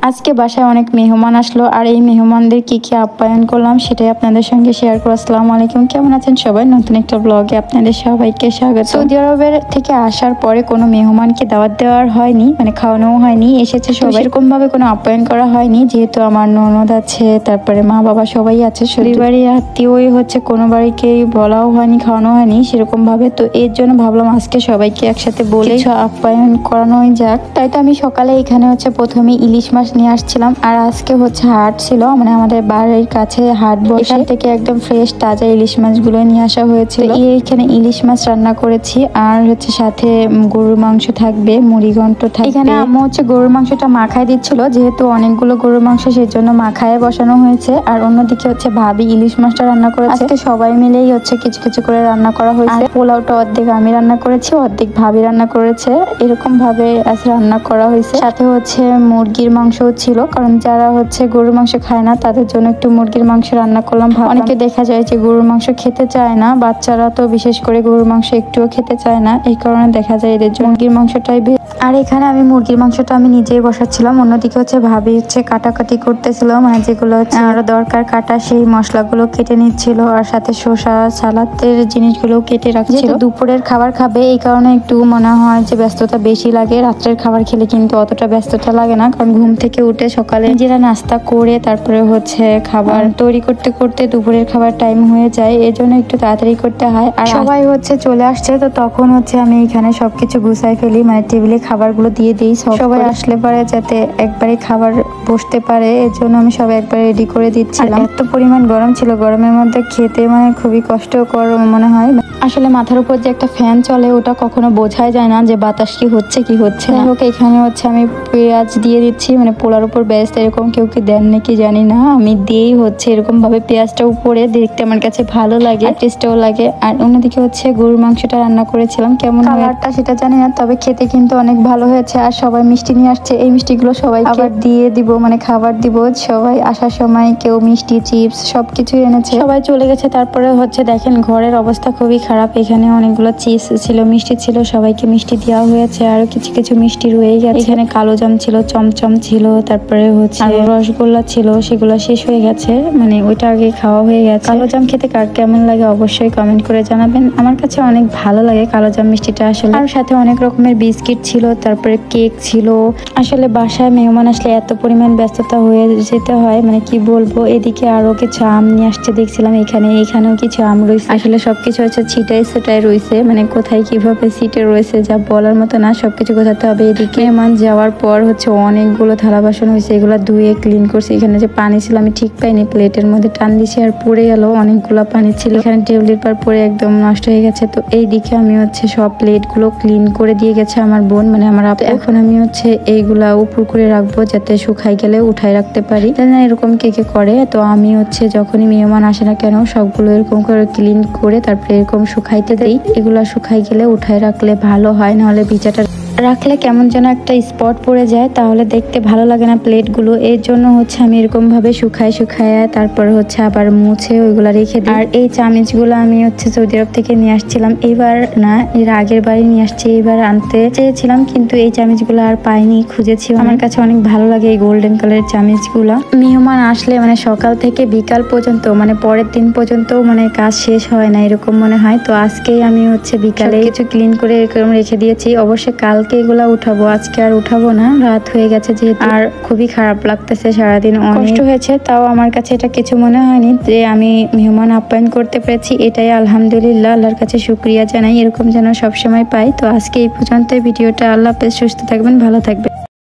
আজকে বাসায় অনেক মেহমান আসলো আর এই মেহমানদের কি কি আপ্যায়ন করলাম সেটাই আপনাদের সঙ্গে শেয়ার করব। আসসালামু আলাইকুম, কেমন আছেন সবাই? নতুন একটা ব্লগে আপনাদের সবাইকে স্বাগত। সৌদি আরবের থেকে আসার পরে কোনো মেহমানকে দাওয়াত দেওয়ার হয়নি, মানে খাওয়ানো হয়নি, এসেছে সবাই, এরকম ভাবে কোনো আপ্যায়ন করা হয়নি। যেহেতু আমার ননদ আছে, তারপরে মা বাবা সবাই আছে, পরিবারই আত্মীয়ই হচ্ছে, কোনো বাড়িকেই বলাও হয়নি, খাওয়ানো হয়নি সেরকম ভাবে। তো এর জন্য ভাবলাম আজকে সবাইকে একসাথে বলে আপ্যায়ন করানোই যাক। তাই তো আমি সকালে এখানে হচ্ছে প্রথমে ইলিশ মাছ নিয়ে আসছিলাম। আর আজকে হচ্ছে হাট ছিল, মানে আমাদের বাড়ির কাছে হাট বসে, এখান থেকে একদম ফ্রেশ তাজা ইলিশ মাছগুলো নিয়ে আসা হয়েছিল। এইখানে ইলিশ মাছ রান্না করেছি, আর হচ্ছে সাথে গরুর মাংস থাকবে, মুড়ি ঘন্ট থাকবে। এখানে আম্মু হচ্ছে গরুর মাংসটা মাখায় দিচ্ছিল, যেহেতু অনেকগুলো গরুর মাংস সেজন্য মাখায় বসানো হয়েছে। আর অন্যদিকে হচ্ছে ভাবি ইলিশ মাছটা রান্না করেছে। আজকে সবাই মিলেই হচ্ছে কিছু কিছু করে রান্না করা হয়েছে। পোলাওটা অর্ধেক আমি রান্না করেছি, অর্ধেক ভাবি রান্না করেছে, এরকম ভাবে আজ রান্না করা হয়েছে। সাথে হচ্ছে মুরগির মাংস ছিল, কারণ যারা হচ্ছে গরুর মাংস খায় না তাদের জন্য একটু মুরগির মাংস রান্না করলাম। অনেকে দেখা যায় যে গরুর মাংস খেতে চায় না, বাচ্চারা তো বিশেষ করে গরুর মাংস একটুও খেতে চায় না, এই কারণে দেখা যায় এদের জন্য মুরগির মাংসটাই। আর এখানে আমি মুরগির মাংসটা আমি নিজেই বসাচ্ছিলাম, অন্যদিকে হচ্ছে ভাবি হচ্ছে কাটাকাটি করতেছিল, মানে যেগুলো হচ্ছে আরো দরকার কাটা সেই মশলাগুলো কেটে নিচ্ছিল, আর সাথে শসা সালাদের জিনিসগুলো কেটে রাখছিল। দুপুরের খাবার খাবে এই কারণে একটু মনে হয় যে ব্যস্ততা বেশি লাগে। রাত্রের খাবার খেলে কিন্তু অতটা ব্যস্ততা লাগে না, কারণ ঘুম থেকে উঠে সকালে নিজেরা নাস্তা করে তারপরে হচ্ছে খাবার তৈরি করতে করতে দুপুরের খাবার টাইম হয়ে যায়, এজন্য একটু তাড়াতাড়ি করতে হয়। আর সবাই হচ্ছে চলে আসছে, তো তখন হচ্ছে আমি এখানে সবকিছু গুছাই ফেলি, মানে টেবিলে খাবারগুলো দিয়ে দিই সবাই আসলে পারে, যাতে একবারে খাবার বসতে পারে, এর জন্য আমি সব একবারে রেডি করে দিচ্ছিলাম। এত পরিমাণ গরম ছিল, গরমের মধ্যে খেতে মানে খুবই কষ্টকর মনে হয়। আসলে মাথার উপর যে একটা ফ্যান চলে ওটা কখনো বোঝাই যায় না যে বাতাস কি হচ্ছে কি হচ্ছে না। ওকে এখানে হচ্ছে আমি পেঁয়াজ দিয়ে দিচ্ছি, মানে পোলার উপর বেরেস্তা এরকম কেউ কি দেন নাকি জানি না, আমি দিয়েই হচ্ছে এরকম ভাবে পেঁয়াজটা উপরে দেখতে আমার কাছে ভালো লাগে, টেস্টও লাগে। আর অন্যদিকে হচ্ছে গরুর মাংসটা রান্না করেছিলাম, কেমন কালারটা সেটা জানি না, তবে খেতে কিন্তু অনেক ভালো হয়েছে। আর সবাই মিষ্টি নিয়ে আসছে, এই মিষ্টিগুলো সবাইকে আবার দিয়ে দিব, মানে খাবার দিব। সবাই আসার সময় কেউ মিষ্টি চিপস সবকিছু এনেছে, সবাই চলে গেছে। তারপরে হচ্ছে দেখেন ঘরের অবস্থা খুবই খারাপ, এখানে অনেকগুলো চিপস ছিল, মিষ্টি ছিল, সবাইকে মিষ্টি দেওয়া হয়েছে, আর কিছু কিছু মিষ্টি রয়ে গেছে। এখানে কালো জাম ছিল, চমচম ছিল, তারপরে হচ্ছে রসগোল্লা ছিল, সেগুলো শেষ হয়ে গেছে, মানে ওইটা আগে খাওয়া হয়ে গেছে। কালো জাম খেতে কার কেমন লাগে অবশ্যই কমেন্ট করে জানাবেন, আমার কাছে অনেক ভালো লাগে কালো জাম মিষ্টিটা আসলে। আর সাথে অনেক রকমের বিস্কিট ছিল, তারপরে কেক ছিল। আসলে বাসায় মেহমান আসলে এত পরিমাণ ব্যস্ততা হয়ে যেতে হয়, মানে কি বলবো। এদিকে আরো কিছু আম নিয়ে আসতে দেখছিলাম, এখানেও কিছু আম রয়েছে। আসলে সবকিছু হচ্ছে ছিটাই ছিটাই রয়েছে, মানে কোথায় কিভাবে সিটে রয়েছে যা বলার মতো না, সবকিছু গোছাতে হবে। এদিকে মেহমান যাওয়ার পর হচ্ছে অনেকগুলো থালা বাসন হয়েছে, এগুলো ধুয়ে ক্লিন করছি। এখানে যে পানি ছিল আমি ঠিক পাইনি, প্লেটের মধ্যে টান দিছি আর পড়ে গেল, অনেকগুলো পানি ছিল এখানে, টেবিলের পর পরে একদম নষ্ট হয়ে গেছে। তো এইদিকে আমি হচ্ছে সব প্লেটগুলো ক্লিন করে দিয়ে গেছে আমার বোন, মানে আমার আপু। এখন আমি হচ্ছে এইগুলা উপর করে রাখবো, যাতে শুকাই গেলে উঠাই রাখতে পারি, না এরকম কে কে করে। তো আমি হচ্ছে যখনই মেহমান আসে না কেন সবগুলো এরকম করে ক্লিন করে তারপরে এরকম শুকাইতে দেই। এগুলা শুকাই গেলে উঠাই রাখলে ভালো হয়, নাহলে ভিজাটা রাখলে কেমন যেন একটা স্পট পড়ে যায়, তাহলে দেখতে ভালো লাগে না প্লেটগুলো। এর জন্য হচ্ছে আমি এরকম ভাবে শুকায় তারপরে হচ্ছে আবার মুছে ওইগুলা রেখে দিই। আর এই চামচগুলো আমি হচ্ছে সৌদি আরব থেকে নিয়ে আসছিলাম, এইবার না এর আগের বারই নিয়ে আসছি, এইবার আনতে চেয়েছিলাম কিন্তু এই চামচগুলো আর পাইনি, খুঁজেছি। আমার কাছে অনেক ভালো লাগে এই গোল্ডেন কালারের চামচগুলো। মেহমান আসলে মানে সকাল থেকে বিকাল পর্যন্ত, মানে পরের দিন পর্যন্ত মানে কাজ শেষ হয় না এরকম মনে হয়। তো আজকেই আমি হচ্ছে বিকালে কিছু ক্লিন করে এরকম রেখে দিয়েছি। অবশ্যই কালকে এগুলা উঠাবো, আজকে আর উঠাবো না, রাত হয়ে গেছে যেহেতু। আর খুবই খারাপ লাগতেছে, সারাদিন অনেক কষ্ট হয়েছে, তাও আমার কাছে এটা কিছু মনে হয়নি যে আমি মেহমান আপ্যায়ন করতে পেরেছি, এটাই আলহামদুলিল্লাহ, আল্লাহর কাছে শুকরিয়া জানাই, এরকম যেন সবসময় পাই। তো আজকে এই পর্যন্ত ভিডিওটা। আল্লাহ হাফেজ, সুস্থ থাকবেন, ভালো থাকবেন।